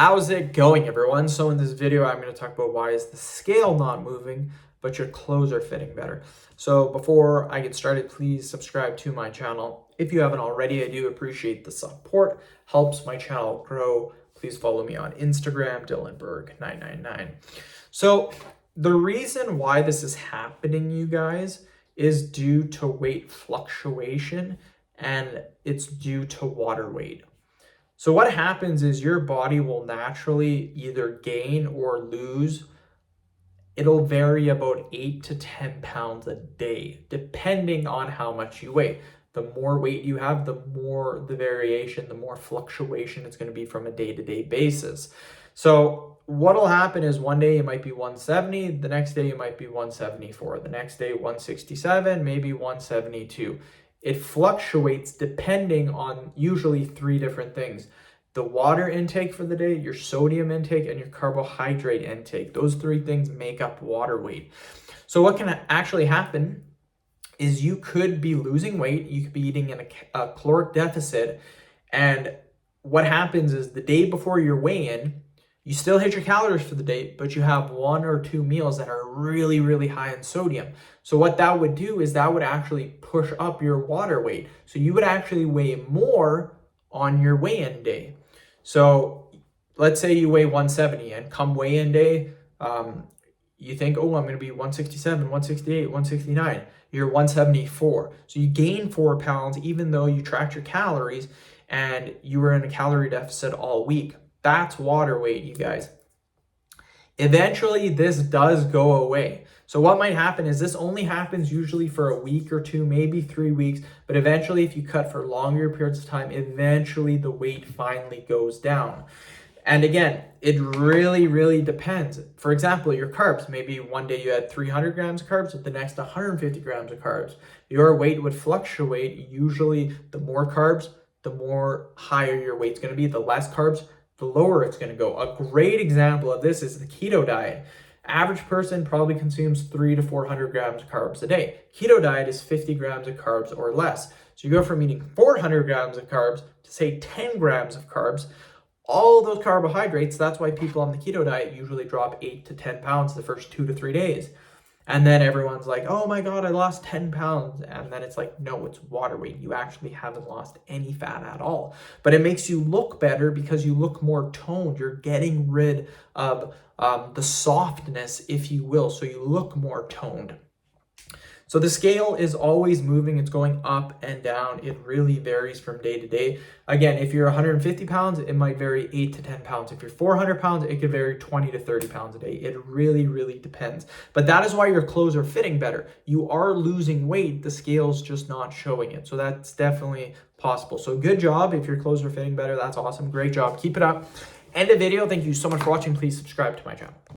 How's it going, everyone? So in this video, I'm going to talk about why is the scale not moving, but your clothes are fitting better. So before I get started, please subscribe to my channel. If you haven't already, I do appreciate the support. Helps my channel grow. Please follow me on Instagram, DylanBerg999. So the reason why this is happening, you guys, is due to weight fluctuation, and it's due to water weight. So what happens is your body will naturally either gain or lose. It'll vary about 8 to 10 pounds a day, depending on how much you weigh. The more weight you have, the more the variation, the more fluctuation it's going to be from a day-to-day basis. So what'll happen is one day you might be 170, the next day you might be 174, the next day 167, maybe 172. It fluctuates depending on usually three different things: the water intake for the day, your sodium intake, and your carbohydrate intake. Those three things make up water weight. So what can actually happen is you could be losing weight, you could be eating in a caloric deficit, and what happens is the day before your weigh-in, you still hit your calories for the day, but you have one or two meals that are really, really high in sodium. So what that would do is that would actually push up your water weight. So you would actually weigh more on your weigh-in day. So let's say you weigh 170 and come weigh-in day, you think, oh, I'm going to be 167, 168, 169. You're 174. So you gain 4 pounds even though you tracked your calories and you were in a calorie deficit all week. That's water weight, you guys. Eventually, this does go away. So what might happen is this only happens usually for a week or two, maybe 3 weeks. But eventually, if you cut for longer periods of time, eventually the weight finally goes down. And again, it really, really depends. For example, your carbs, maybe one day you had 300 grams of carbs, but the next 150 grams of carbs. Your weight would fluctuate. Usually, the more carbs, the more higher your weight's going to be. The less carbs, the lower it's going to go. A great example of this is the keto diet. Average person probably consumes 300 to 400 grams of carbs a day. Keto diet is 50 grams of carbs or less. So you go from eating 400 grams of carbs to say 10 grams of carbs. All those carbohydrates, that's why people on the keto diet usually drop 8 to 10 pounds the first 2 to 3 days. And then everyone's like, oh my God, I lost 10 pounds. And then it's like, no, it's water weight. You actually haven't lost any fat at all. But it makes you look better because you look more toned. You're getting rid of the softness, if you will. So you look more toned. So the scale is always moving. It's going up and down. It really varies from day to day. Again, if you're 150 pounds, it might vary 8 to 10 pounds. If you're 400 pounds, it could vary 20 to 30 pounds a day. It really, really depends. But that is why your clothes are fitting better. You are losing weight. The scale's just not showing it. So that's definitely possible. So good job. If your clothes are fitting better, that's awesome. Great job. Keep it up. End of video. Thank you so much for watching. Please subscribe to my channel.